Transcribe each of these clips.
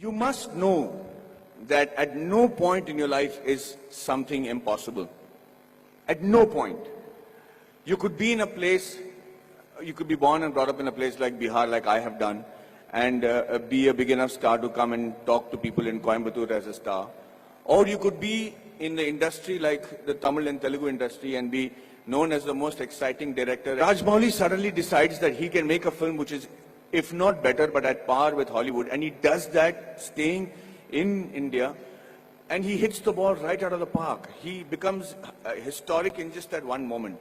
You must know that at no point in your life is something impossible. At no point. You could be in a place, you could be born and brought up in a place like Bihar, like I have done, and be a big enough star to come and talk to people in Coimbatore as a star. Or you could be in the industry like the Tamil and Telugu industry and be known as the most exciting director. Rajmouli suddenly decides that he can make a film which is, if not better, but at par with Hollywood. And he does that staying in India, and he hits the ball right out of the park. He becomes historic in just that one moment.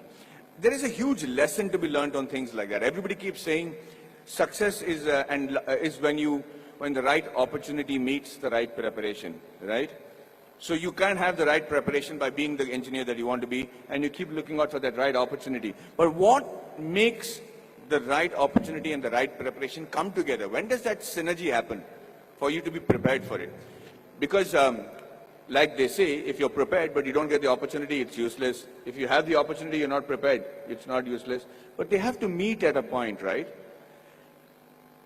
There is a huge lesson to be learned on things like that. Everybody keeps saying success is when the right opportunity meets the right preparation, right? So you can't have the right preparation by being the engineer that you want to be, and you keep looking out for that right opportunity. But what makes the right opportunity and the right preparation come together? When does that synergy happen for you to be prepared for it? Because like they say, if you're prepared but you don't get the opportunity, it's useless. If you have the opportunity, you're not prepared, it's not useless. But they have to meet at a point, right?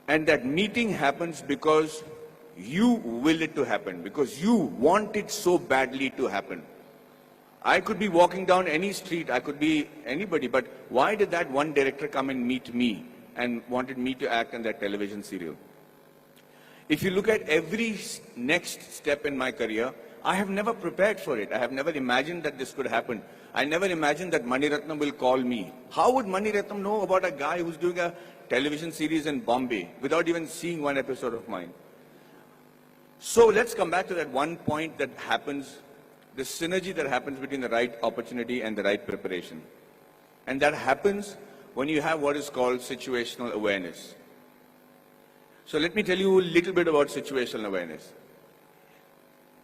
And that meeting happens because you will it to happen, because you want it so badly to happen. I could be walking down any street, I could be anybody, but why did that one director come and meet me and wanted me to act in that television serial? If you look at every next step in my career, I have never prepared for it. I have never imagined that this could happen. I never imagined that Mani Ratnam will call me. How would Mani Ratnam know about a guy who's doing a television series in Bombay without even seeing one episode of mine? So let's come back to that one point that happens, the synergy that happens between the right opportunity and the right preparation. And that happens when you have what is called situational awareness. So let me tell you a little bit about situational awareness.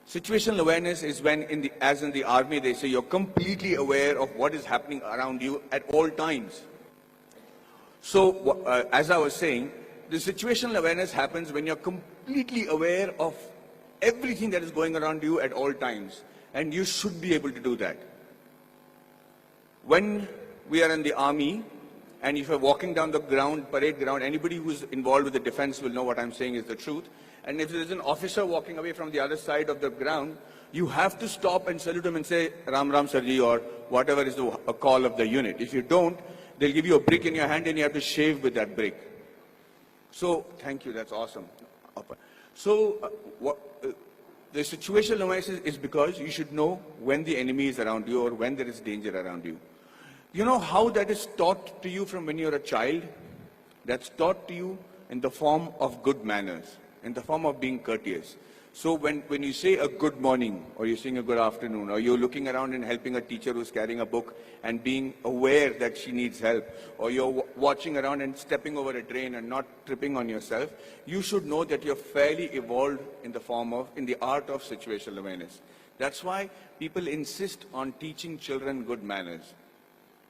Situational awareness is when, as in the army, they say you're completely aware of what is happening around you at all times. So, as I was saying, the situational awareness happens when you're completely aware of everything that is going around you at all times. And you should be able to do that. When we are in the army, and if you're walking down the ground, parade ground, anybody who's involved with the defense will know what I'm saying is the truth. And if there's an officer walking away from the other side of the ground, you have to stop and salute him and say, Ram Ram Sarji, or whatever is the call of the unit. If you don't, they'll give you a brick in your hand and you have to shave with that brick. So, thank you, that's awesome. So, the situational awareness is because you should know when the enemy is around you or when there is danger around you. You know how that is taught to you from when you're a child? That's taught to you in the form of good manners, in the form of being courteous. So when you say a good morning, or you're saying a good afternoon, or you're looking around and helping a teacher who's carrying a book and being aware that she needs help, or you're watching around and stepping over a drain and not tripping on yourself, you should know that you're fairly evolved in the art of situational awareness. That's why people insist on teaching children good manners.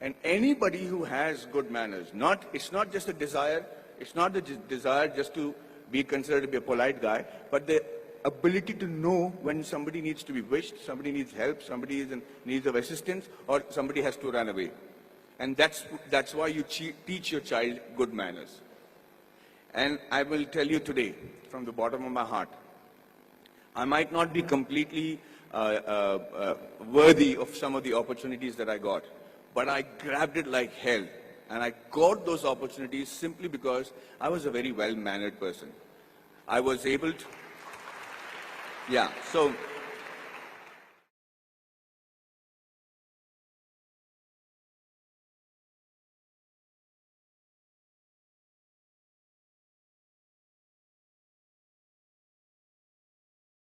And anybody who has good manners, it's not just a desire, it's not the desire just to be considered to be a polite guy, but the ability to know when somebody needs to be wished, somebody needs help, somebody is in need of assistance, or somebody has to run away. And that's why you teach your child good manners. And I will tell you today, from the bottom of my heart, I might not be completely worthy of some of the opportunities that I got, but I grabbed it like hell. And I got those opportunities simply because I was a very well-mannered person. I was able to, yeah, so